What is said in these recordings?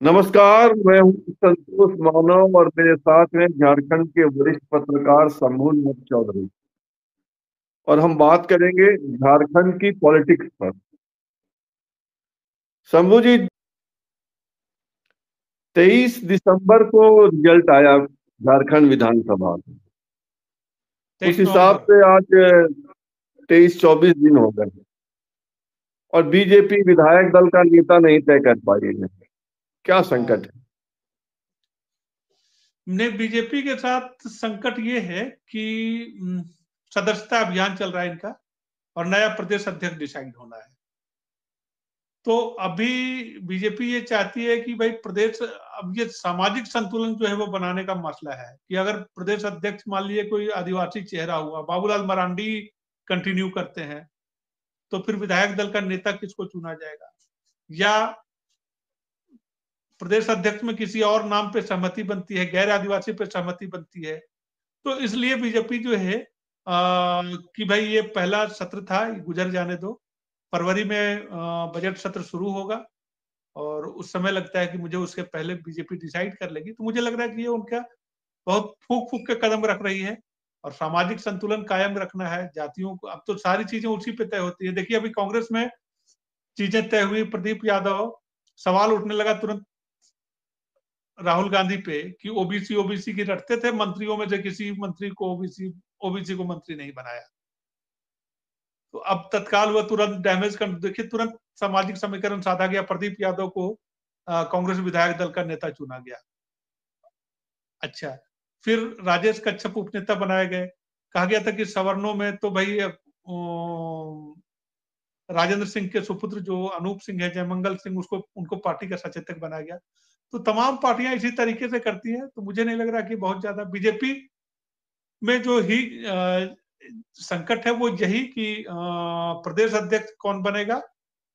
नमस्कार, मैं हूँ संतोष मानव और मेरे साथ हैं झारखंड के वरिष्ठ पत्रकार शंभूनाथ चौधरी। और हम बात करेंगे झारखंड की पॉलिटिक्स पर। शंभू जी, 23 दिसंबर को रिजल्ट आया झारखंड विधानसभा का। उस 23 हिसाब नवंबर। से आज 23-24 दिन हो गए और बीजेपी विधायक दल का नेता नहीं तय कर पाई है। क्या संकट है? ने बीजेपी के साथ संकट ये है कि सदस्यता अभियान चल रहा है इनका और नया प्रदेश अध्यक्ष डिसाइड होना है। तो अभी बीजेपी ये चाहती है कि भाई प्रदेश, अब ये सामाजिक संतुलन जो है वो बनाने का मसला है कि अगर प्रदेश अध्यक्ष मान लीजिए कोई आदिवासी चेहरा हुआ, बाबूलाल मरांडी कंटिन्यू करते हैं, तो फिर विधायक दल का नेता किसको चुना जाएगा, या प्रदेश अध्यक्ष में किसी और नाम पे सहमति बनती है, गैर आदिवासी पे सहमति बनती है। तो इसलिए बीजेपी जो है कि भाई ये पहला सत्र था, गुजर जाने दो, फरवरी में बजट सत्र शुरू होगा और उस समय लगता है कि मुझे उसके पहले बीजेपी डिसाइड कर लेगी। तो मुझे लग रहा है कि ये उनका बहुत फूक फूक के कदम रख रही है और सामाजिक संतुलन कायम रखना है। जातियों को अब तो सारी चीजें उसी पे तय होती है। देखिए अभी कांग्रेस में चीजें तय हुई, प्रदीप यादव, सवाल उठने लगा तुरंत राहुल गांधी पे कि ओबीसी ओबीसी की रटते थे, मंत्रियों में से किसी मंत्री को ओबीसी ओबीसी को मंत्री नहीं बनाया। तो अब तत्काल हुआ, तुरंत डैमेज कर, देखिए तुरंत सामाजिक समीकरण साधा गया, प्रदीप यादव को कांग्रेस विधायक दल का नेता चुना गया। अच्छा, फिर राजेश कच्छप उपनेता बनाए गए। कहा गया था कि सवर्णों में तो भाई राजेंद्र सिंह के सुपुत्र जो अनूप सिंह है, जयमंगल सिंह, उसको उनको पार्टी का सचेतक बनाया गया। तो तमाम पार्टियां इसी तरीके से करती हैं। तो मुझे नहीं लग रहा कि बहुत ज्यादा बीजेपी में जो ही संकट है वो यही कि प्रदेश अध्यक्ष कौन बनेगा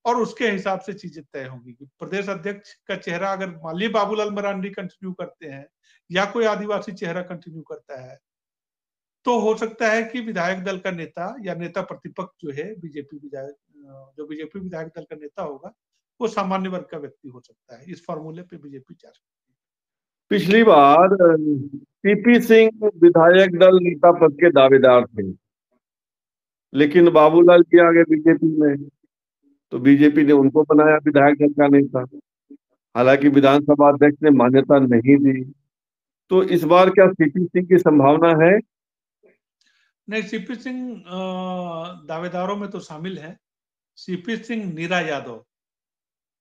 और उसके हिसाब से चीजें तय होंगी कि प्रदेश अध्यक्ष का चेहरा अगर मान लीजिए बाबूलाल मरांडी कंटिन्यू करते हैं या कोई आदिवासी चेहरा कंटिन्यू करता है, तो हो सकता है कि विधायक दल का नेता या नेता प्रतिपक्ष जो है बीजेपी विधायक, जो बीजेपी विधायक दल का नेता होगा वो सामान्य वर्ग का व्यक्ति हो सकता है। इस फॉर्मूले पे बीजेपी जा सकती है। पिछली बार सीपी सिंह विधायक दल नेता पद के दावेदार थे, लेकिन बाबूलाल जी आ गए बीजेपी में, तो बीजेपी ने उनको बनाया विधायक दल का नेता। हालांकि विधानसभा अध्यक्ष ने मान्यता नहीं दी। तो इस बार क्या सीपी सिंह की संभावना है? नहीं, सीपी सिंह दावेदारों में तो शामिल है। सीपी सिंह, नीरा यादव,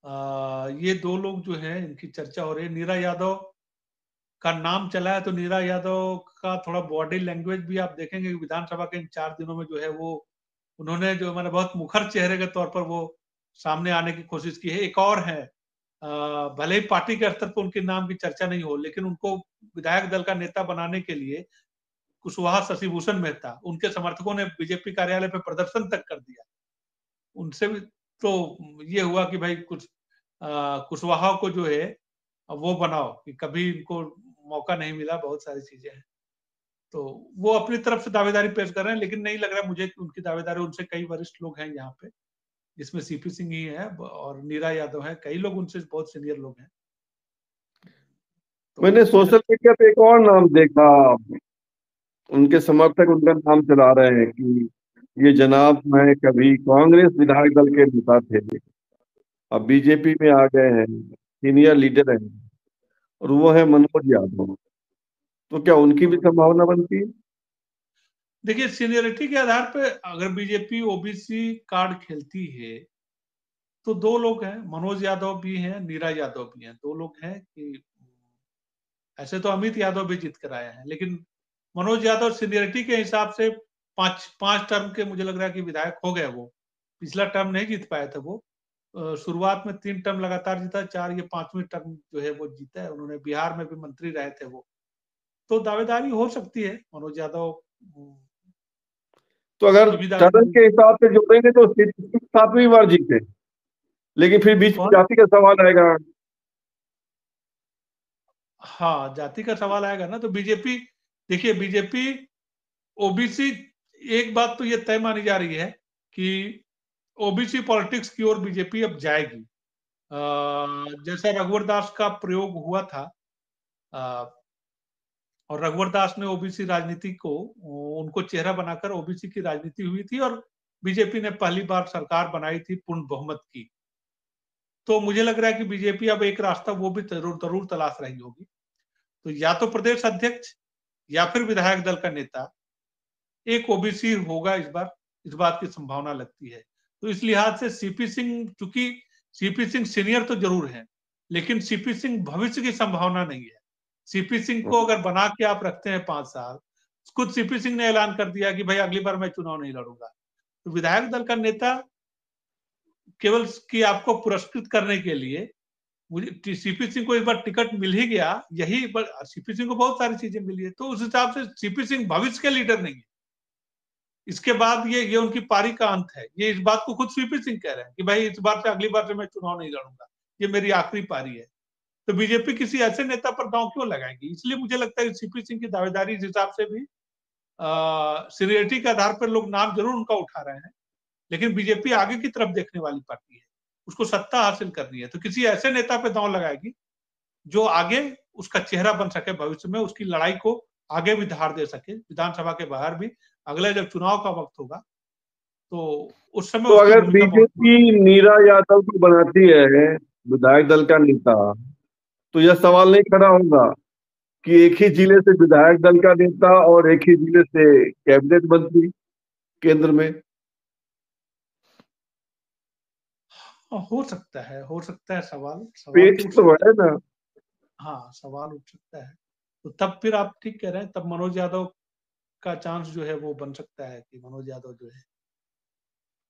ये दो लोग जो है इनकी चर्चा हो रही है। नीरा यादव का नाम चला है तो नीरा यादव का थोड़ा बॉडी लैंग्वेज भी आप देखेंगे कि विधानसभा के इन 4 दिनों में जो है वो उन्होंने जो मैंने बहुत मुखर चेहरे के तौर पर वो सामने आने की कोशिश की है। एक और है, भले ही पार्टी के स्तर पर उनके नाम की चर्चा नहीं हो, लेकिन उनको विधायक दल का नेता बनाने के लिए कुशवाहा शशिभूषण मेहता, उनके समर्थकों ने बीजेपी कार्यालय पे प्रदर्शन तक कर दिया। उनसे भी तो ये हुआ कि भाई कुछ कुशवाहा को जो है वो बनाओ, कि कभी इनको मौका नहीं मिला, बहुत सारी चीजें हैं। तो वो अपनी तरफ से दावेदारी पेश कर रहे हैं, लेकिन नहीं लग रहा मुझे कि उनकी दावेदारी, उनसे कई वरिष्ठ लोग हैं यहाँ पे, जिसमें सीपी सिंह ही है और नीरा यादव है, कई लोग उनसे बहुत सीनियर लोग हैं। तो मैंने सोशल मीडिया पे एक और नाम देखा, उनके समर्थक उनका नाम चला रहे हैं कि ये जनाब मैं कभी कांग्रेस विधायक दल के नेता थे, अब बीजेपी में आ गए हैं, सीनियर लीडर हैं, और वो है मनोज यादव। तो क्या उनकी भी संभावना बनती है? देखिए, सीनियरिटी के आधार पे अगर बीजेपी ओबीसी कार्ड खेलती है तो दो लोग हैं, मनोज यादव भी हैं, नीरा यादव भी हैं। दो लोग हैं कि ऐसे तो अमित यादव भी जीत कर आए हैं, लेकिन मनोज यादव सीनियरिटी के हिसाब से पांच पांच टर्म के मुझे लग रहा है कि विधायक हो गए। वो पिछला टर्म नहीं जीत पाए थे। वो शुरुआत में 3 टर्म लगातार जीता, 4 ये 5वीं टर्म जो है वो जीता है। उन्होंने बिहार में भी मंत्री रहे थे वो। तो दावेदारी हो सकती है मनोज यादव तो अगर की भी टर्म दावेदारी। के हिसाब से जोड़ेंगे तो 7वीं बार जीते, लेकिन फिर बीच में कौन? जाति का सवाल आएगा। हाँ, जाति का सवाल आएगा ना। तो बीजेपी, देखिए बीजेपी ओबीसी, एक बात तो ये तय मानी जा रही है कि ओबीसी पॉलिटिक्स की ओर बीजेपी अब जाएगी। जैसा रघुवर दास का प्रयोग हुआ था, और रघुवर दास ने ओबीसी राजनीति को, उनको चेहरा बनाकर ओबीसी की राजनीति हुई थी, और बीजेपी ने पहली बार सरकार बनाई थी पूर्ण बहुमत की। तो मुझे लग रहा है कि बीजेपी अब एक रास्ता वो भी जरूर तलाश रही होगी। तो या तो प्रदेश अध्यक्ष या फिर विधायक दल का नेता एक ओबीसी होगा इस बार, इस बात की संभावना लगती है। तो इस लिहाज से सीपी सिंह, चूंकि सीपी सिंह सीनियर तो जरूर है, लेकिन सीपी सिंह भविष्य की संभावना नहीं है। सीपी सिंह को अगर बना के आप रखते हैं 5 साल, खुद सीपी सिंह ने ऐलान कर दिया कि भाई अगली बार मैं चुनाव नहीं लड़ूंगा, तो विधायक दल का नेता केवल कि आपको पुरस्कृत करने के लिए, मुझे सीपी सिंह को एक बार टिकट मिल ही गया, यही सीपी सिंह को बहुत सारी चीजें मिली है, तो उस हिसाब से सीपी सिंह भविष्य के लीडर नहीं है। इसके बाद ये उनकी पारी का अंत है। ये इस बात को खुद सीपी सिंह कह रहे हैं कि भाई इस बार से अगली बार से मैं चुनाव नहीं लड़ूंगा, ये मेरी आखिरी पारी है। तो बीजेपी किसी ऐसे नेता पर दांव क्यों लगाएगी? इसलिए मुझे लगता है कि सीपी सिंह की दावेदारी इस हिसाब से भी सीनियरिटी के आधार पर लोग नाम जरूर उनका उठा रहे हैं, लेकिन बीजेपी आगे की तरफ देखने वाली पार्टी है, उसको सत्ता हासिल करनी है, तो किसी ऐसे नेता पे दांव लगाएगी जो आगे उसका चेहरा बन सके, भविष्य में उसकी लड़ाई को आगे भी धार दे सके, विधानसभा के बाहर भी। अगला जब चुनाव का वक्त होगा तो उस समय तो उसकी अगर भूमिका बहुत बीजेपी नीरा यादव को बनाती है विधायक दल का नेता, तो यह सवाल नहीं खड़ा होगा कि एक ही जिले से विधायक दल का नेता और एक ही जिले से कैबिनेट मंत्री केंद्र में? हो सकता है, सवाल पेच तो उठ तो सकता है ना। है। हाँ, सवाल उठ सकता है। तो तब फिर आप ठीक कह रहे हैं, तब मनोज यादव का चांस जो है वो बन सकता है कि मनोज यादव जो है।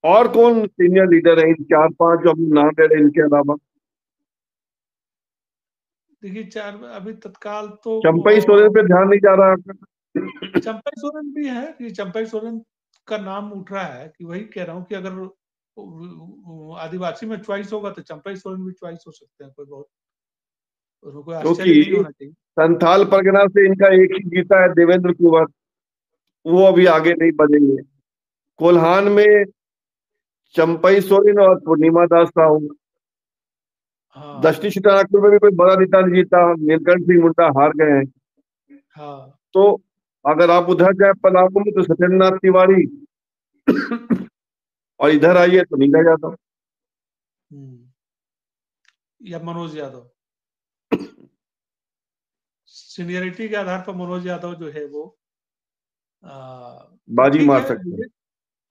और कौन सीनियर लीडर है इन 4-5 जो हम नाम ले रहे हैं इनके अलावा? देखिए, चार अभी तत्काल तो चंपई सोरेन पे ध्यान नहीं जा रहा आपका? चंपई सोरेन भी है कि चंपई सोरेन का नाम उठ रहा है, कि वही कह रहा हूँ कि अगर आदिवासी में चॉइस होगा तो चंपई सोरेन भी चॉइस हो सकते हैं, कोई बहुत उसमें कोई आश्चर्य नहीं क्योंकि होना चाहिए। संथाल परगना से इनका एक ही जीता है, देवेंद्र कुंवर, वो अभी आगे नहीं बढ़ेंगे। कोल्हान में चंपई सोरेन और पूर्णिमा दास साहू। हाँ दक्षिणी सीतानागपुर में भी कोई बड़ा नेता नहीं जीता, नीलकंठ सिंह मुंडा हार गए हैं। हाँ। तो अगर आप उधर जाए पलामू में तो सत्येंद्र नाथ तिवारी, और इधर आइए तो नीला यादव। या मनोज यादव, सीनियरिटी के आधार पर मनोज यादव जो है वो तो बाजी ठीक मार है। सकते हैं।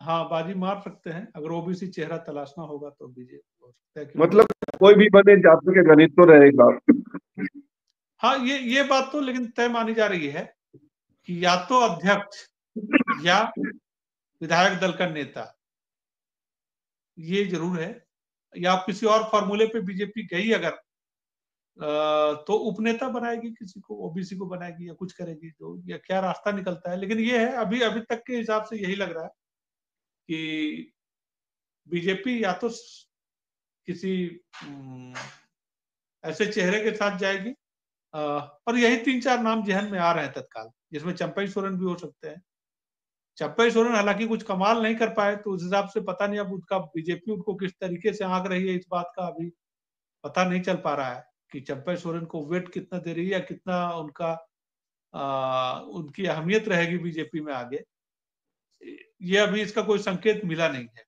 हाँ, बाजी मार सकते हैं। अगर ओबीसी चेहरा तलाशना होगा तो बीजेपी हो सकता है कि मनोज मतलब कोई यादव। भी बने, जाति के गणित तो रहेगा। हाँ, ये बात तो लेकिन तय मानी जा रही है कि या तो अध्यक्ष या विधायक दल का नेता, ये जरूर है। या किसी और फॉर्मूले पे बीजेपी गई अगर, तो उपनेता बनाएगी, किसी को ओबीसी को बनाएगी या कुछ करेगी, तो या क्या रास्ता निकलता है। लेकिन ये है, अभी अभी तक के हिसाब से यही लग रहा है कि बीजेपी या तो किसी ऐसे चेहरे के साथ जाएगी, और यही 3-4 नाम जहन में आ रहे हैं तत्काल, जिसमें चंपई सोरेन भी हो सकते हैं। चंपई सोरेन हालांकि कुछ कमाल नहीं कर पाए, तो उस हिसाब से पता नहीं अब उसका बीजेपी उनको किस तरीके से आंक रही है, इस बात का अभी पता नहीं चल पा रहा है कि चंपई सोरेन को वेट कितना दे रही है या कितना उनका उनकी अहमियत रहेगी बीजेपी में आगे। ये अभी इसका कोई संकेत मिला नहीं है,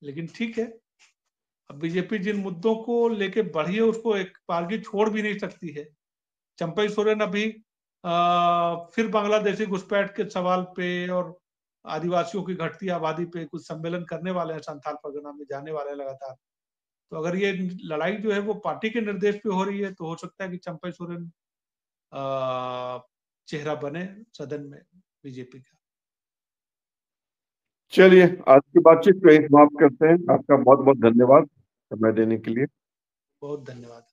लेकिन ठीक है। अब बीजेपी जिन मुद्दों को लेके बढ़ी है उसको एक बारगी छोड़ भी नहीं सकती है। चंपई सोरेन अभी फिर बांग्लादेशी घुसपैठ के सवाल पे और आदिवासियों की घटती आबादी पे कुछ सम्मेलन करने वाले हैं, संथाल परगना में जाने वाले हैं लगातार। तो अगर ये लड़ाई जो है वो पार्टी के निर्देश पे हो रही है, तो हो सकता है कि चंपई सोरेन चेहरा बने सदन में बीजेपी का। चलिए, आज की बातचीत को यहीं समाप्त करते हैं। आपका बहुत बहुत धन्यवाद समय देने के लिए। बहुत धन्यवाद।